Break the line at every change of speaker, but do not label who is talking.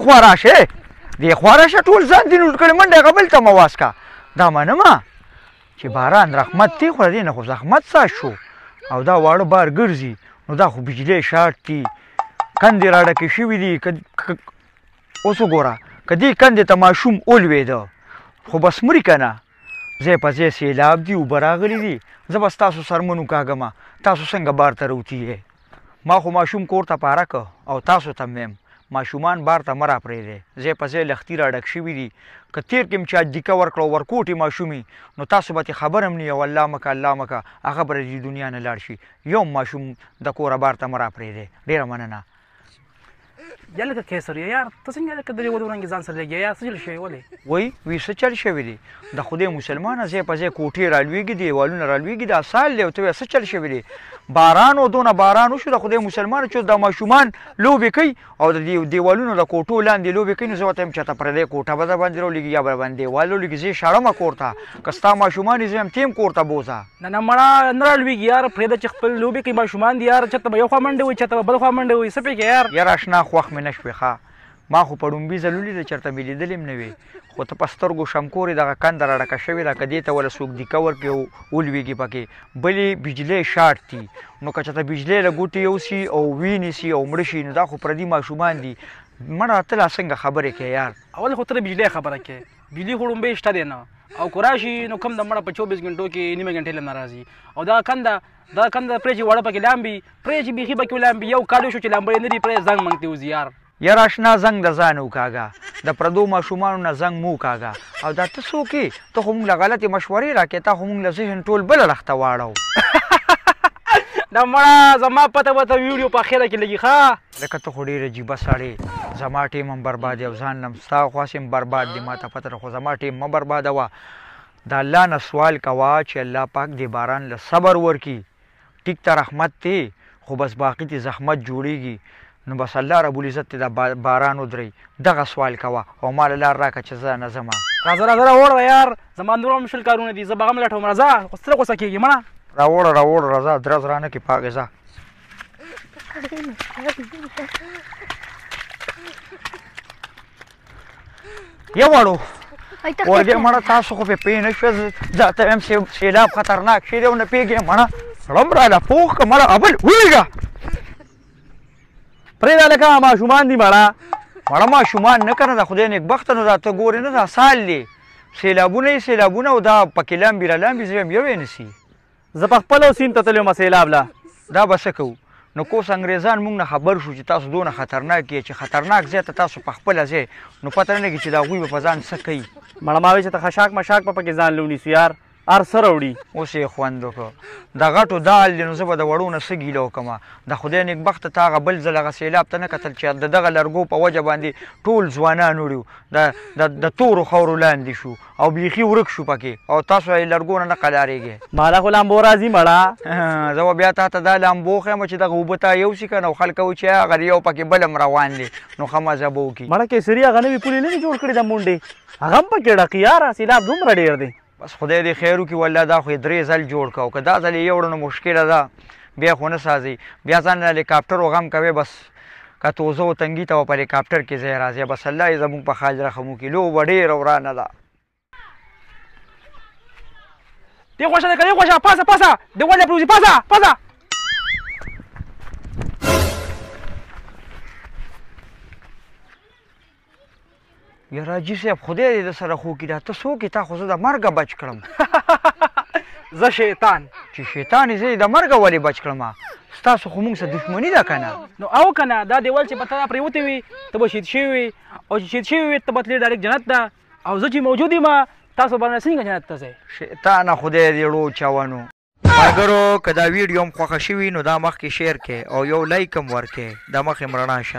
خوا راشه دې خوا راشه ټول ځان دې لوټ کړی منډه هغه بل ته مه واسکه دا منمه چې باران رحمت دی خو د دې نه خو زحمت ساز شو او دا واړه بار ګرځي نو دا خو بجلی شارټ دي کندې راډکې شوي دي اوس وګوره که دې کندې ته ماشوم ولوېده خو بس مري که نه ځای په ځای سیلاب دي اوبه راغلي دي زه به ستاسو سرمن وکاږمه تاسو څنګه بار ته راوتي ما خو ماشوم کور ته پاره که او تاسو ته میم ماشومان بار ته مه راپرېږدئ ځای په ځای لښتي راډک شوي دي که تېر کې م چا دیکه ورکړه او ورکوټې ماشومې نو تاسو به ترې خبر هم نه یو الله مکه الله مکه هغه به د دنیا نه لاړ شي یو ماشوم د کوره بار ته مه راپرېږدئ ډېره مننه
یا لکه کیسر یار ته څنګه لکه درې ودو رنګې ځان سره لګیا یا څه چل شوی ولې
وایي وی څه چل شوي دي د خدای مسلمانه ځای په ځای کوټې رالوېږي دیوالونه رالوېږي دا سال دی او ته وایې څه چل شوي دي باران او دونه باران وشو د خدای مسلمانه چې دا ماشومان لوبې کوي او د دیوالونو د کوټو لاندې لوبې کوي نو زه ورته یم چېرته پردی کوټه به در باندې راولېږي یا به باندې دیوال راولېږي زه یې شاړمه کور ته که ستا ماشومان یې زه یم ته یم کور ته بوځه
نه نه مړه نه رالوېږي یار پرېږده چې خپل لوبې کوي ماشومان دي یار چېرته به یو خوا منډې وي چېرته به بل خوا منډې وي څه پېږې یار
یار اشنا خوښ مې نه شوې ښه ما خو په ډومبي ځل ولیده چېرته مې لیدلې هم نه وې خو ته په سترګو شمکورې دغه کنده راډکه شوې ده که دې ته وله څوک دیکه ورکړي او ولوېږي پکې بلې بجلی شارټ دي نو که چېرته بجلی له ګوتې یوسي او وینیسي او مړه شي نو دا خو پردي ماشومان دي مړه ته لا څنګه خبرې کوې یار
اول خو ته د بجلی خبره کوې بجلی خو ډومبۍ شته دی نه او که راشي نو کم د مړه په 24 غنټو کې نیمه غنټې له نه راځي او دا کنده پرې چې واړه پکې لامبي پرې چې بیخي پکې ولامبي یو کال وشو چې لامبړی نه دي پرې زنګ منګ وځي یار
یار اشنا زنګ د ځان وکاږه د پردو ماشومانو نه زنګ مو وکاږه او دا ته څوک یې ته خو موږ له غلطې مشورې راکې تا خو موږ له ذهن ټول بله لښته واړو
دا مړه زما پته به ته ویډیو په اخره کې لګي ښه
لکه ته خو ډېر عجیبه سړی زما ټیم هم برباد دی او ځان لم ستا خواس هم برباد دی ما ته پته ده خو زما ټیم مه بربادوه د الله نه سوال کوه چې الله پاک دې باران له صبر ورکي ټیک ته رحمت دی خو بس باقي دې زحمت جوړیږي نو بس الله رب العزت ته د باران ودرئ دغه سوال کوه او ما له لار راکړه چې زه نه ځمه
راځه راوړه یار زما نور هم شل کارونه دي زه به هم لټوم راځه خو ستره غوسه کېږي مړه
راوړه راځه درز رانه کې پاکې ځه یو واړو ورګې مړه تاسو خو پې پوه نه شوه زه ته وایم سیلاب خطرناک شی دی او نه پوهېږې مړه ړم راله پوخ که مړه اول ولیږه
پرېږده لکه ماشومان دي مړه
ماشومان نه که نه د خدای نیکبخته نو دا ته ګورې نه دا سال دی سیلابونه یې سیلابونه او دا پکې لامبي رالامبي زه یم یو یې نسي
زه په خپله سیند ته تللی یم سیلاب له
دا به څه کوو نو کوس انګریزان موږ نه خبر شو چې تاسو دونه خطرناک یې چې خطرناک ځای ته تاسو په خپله ځای نو پته نه لګي چې د هغوی به په ځان څه کوي
مړه ما وایي چې ته خشاک مشاک به پکې ځان لونیسو یار هر څه راوړي
اوس یې خوند وکړه د غټو دال دی نو زه به د وړو نه څه ګیله وکړمه د خدای نیکبخته ته هغه بل ځل هغه سیلاب ته نه کتل چې د دغه لرګو په وجه باندې ټول ځوانان وړي د تورو خاورو لاندې شو او بیخي ورک شو پکې او تاسو یې لرګو نه قلارېږي
ماله خو لامبو راځي مړه
زه به بیا تا ته دا لامبو ښیم چې دغه اوبه ته یوسي که نه او خلک وایي چې هغه یو پکې بل هم روان دی نو ښه مزه به وکړي
مړه کیسري هغه نوي پولې نه دي جوړ کړي د مونډې هغه هم پکې ډکي یاره سیلاب دومره ډېر دی
بس خدای دې خیر وکړي والله دا خو یې 3 ځل جوړ کړه او که دا ځل یې یوړه نو مشکله ده بیا خو نه سازي بیا ځان هلیکاپټر و غم کوې بس که توزه و تنګي ته په هلیکاپټر کې ځای راځي بس الله یې زموږ په خاج رحم وکړي لوبه ډېره ورانه ده
دې خوښه ده که دې خوښه پاسه دې ولې پروزي پاسه
یاره حاجي صاحب خدای دې د سره خو کړي دا ته څوک یې تا خو زه د مرګه بچ کړم
زه شیطان
چې شیطان یې زه یې د مرګه ولې بچ کړم ستاسو خو موږ سره دښمني ده که نه
نو او که نه دا دیوال چې په تا پرېوتی وي ته به شهید شوي وي او چې شهید شوي وي ته به تلې ډایرکټ جنت ته او زه چې موجود یم تاسو به څنګه جنت ته ځئ
شیطانه خدای دې ړو چاونو ملګرو که دا ویډیو هم خوښه شوي نو دا مخکې شیر کړئ او یو لایک هم ورکړئ دا مخکې م رڼا شه